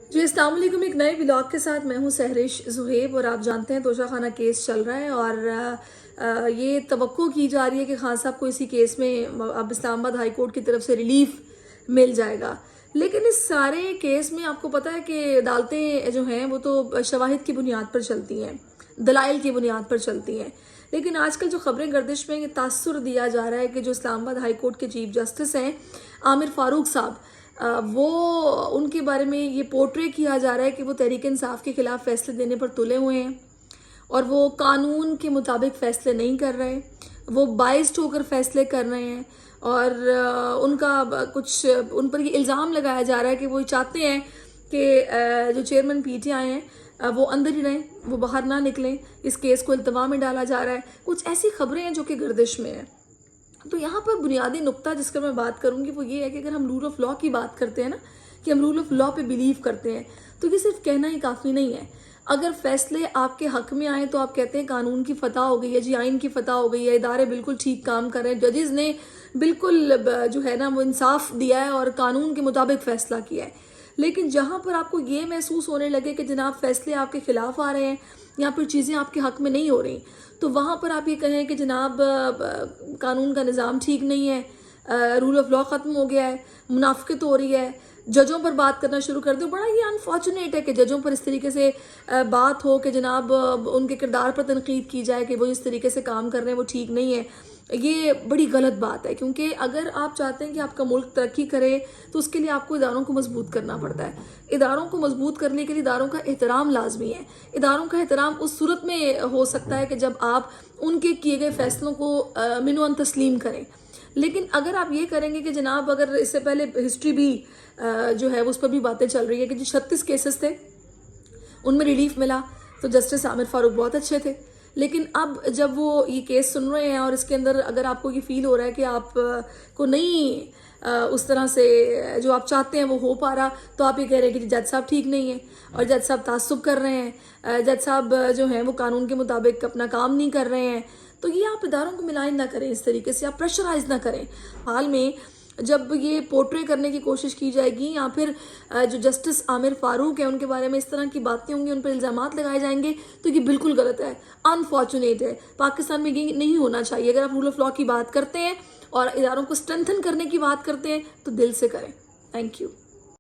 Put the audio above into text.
جی السلام علیکم، ایک نئے ولاگ کے ساتھ میں ہوں سہرش زہیب، اور آپ جانتے ہیں توشہ خانہ کیس چل رہا ہے اور یہ توقع کی جا رہی ہے کہ خان صاحب کو اسی کیس میں اب اسلام آباد ہائی کورٹ کی طرف سے ریلیف مل جائے گا. لیکن اس سارے کیس میں آپ کو پتہ ہے کہ عدالتیں جو ہیں وہ تو شواہد کی بنیاد پر چلتی ہیں، دلائل کی بنیاد پر چلتی ہیں. لیکن آج کل جو خبریں گردش میں یہ تاثر دیا جا رہا ہے کہ جو اسلام آباد ہائی کورٹ کے چیف جسٹس ہیں عامر فاروق صاحب، وہ ان کے بارے میں یہ پورٹرے کیا جا رہا ہے کہ وہ تحریک انصاف کے خلاف فیصلے دینے پر تلے ہوئے ہیں اور وہ قانون کے مطابق فیصلے نہیں کر رہے، وہ بائسڈ ہو کر فیصلے کر رہے ہیں. اور ان کا کچھ ان پر یہ الزام لگایا جا رہا ہے کہ وہ چاہتے ہیں کہ جو چیئرمین پی ٹی آئی ہیں وہ اندر ہی رہیں، وہ باہر نہ نکلیں. اس کیس کو التوا میں ڈالا جا رہا ہے. کچھ ایسی خبریں ہیں جو کہ گردش میں ہیں. تو یہاں پر بنیادی نقطہ جس کا میں بات کروں گی وہ یہ ہے کہ اگر ہم رول آف لاء کی بات کرتے ہیں نا، کہ ہم رول آف لاء پہ بلیو کرتے ہیں، تو یہ صرف کہنا ہی کافی نہیں ہے. اگر فیصلے آپ کے حق میں آئیں تو آپ کہتے ہیں قانون کی فتح ہو گئی ہے، جی آئین کی فتح ہو گئی ہے، ادارے بالکل ٹھیک کام کر رہے ہیں، ججز نے بالکل جو ہے نا وہ انصاف دیا ہے اور قانون کے مطابق فیصلہ کیا ہے. لیکن جہاں پر آپ کو یہ محسوس ہونے لگے کہ جناب فیصلے آپ کے خلاف آ رہے ہیں یا پھر چیزیں آپ کے حق میں نہیں ہو رہی، تو وہاں پر آپ یہ کہیں کہ جناب قانون کا نظام ٹھیک نہیں ہے، رول آف لاء ختم ہو گیا ہے، منافقت ہو رہی ہے، ججوں پر بات کرنا شروع کر دو. بڑا یہ انفارچونیٹ ہے کہ ججوں پر اس طریقے سے بات ہو کہ جناب ان کے کردار پر تنقید کی جائے کہ وہ اس طریقے سے کام کر رہے ہیں وہ ٹھیک نہیں ہے. یہ بڑی غلط بات ہے، کیونکہ اگر آپ چاہتے ہیں کہ آپ کا ملک ترقی کرے تو اس کے لیے آپ کو اداروں کو مضبوط کرنا پڑتا ہے. اداروں کو مضبوط کرنے کے لیے اداروں کا احترام لازمی ہے. اداروں کا احترام اس صورت میں ہو سکتا ہے کہ جب آپ ان کے کیے گئے فیصلوں کو منوان تسلیم کریں. لیکن اگر آپ یہ کریں گے کہ جناب اگر اس سے پہلے ہسٹری بھی جو ہے اس پر بھی باتیں چل رہی ہے کہ جو 36 کیسز تھے ان میں ریلیف ملا تو جسٹس عامر فاروق بہت اچھے تھے. لیکن اب جب وہ یہ کیس سن رہے ہیں اور اس کے اندر اگر آپ کو یہ فیل ہو رہا ہے کہ آپ کو نہیں اس طرح سے جو آپ چاہتے ہیں وہ ہو پا رہا، تو آپ یہ کہہ رہے ہیں کہ جج صاحب ٹھیک نہیں ہیں اور جج صاحب تعصب کر رہے ہیں، جج صاحب جو ہیں وہ قانون کے مطابق اپنا کام نہیں کر رہے ہیں. تو یہ آپ اداروں کو ملائن نہ کریں، اس طریقے سے آپ پریشرائز نہ کریں. حال میں جب یہ پورٹرے کرنے کی کوشش کی جائے گی یا پھر جو جسٹس عامر فاروق ہیں ان کے بارے میں اس طرح کی باتیں ہوں گی، ان پر الزامات لگائے جائیں گے، تو یہ بالکل غلط ہے، انفارچونیٹ ہے. پاکستان میں یہ نہیں ہونا چاہیے. اگر آپ رول آف لاء کی بات کرتے ہیں اور اداروں کو اسٹرینتھن کرنے کی بات کرتے ہیں تو دل سے کریں. Thank you.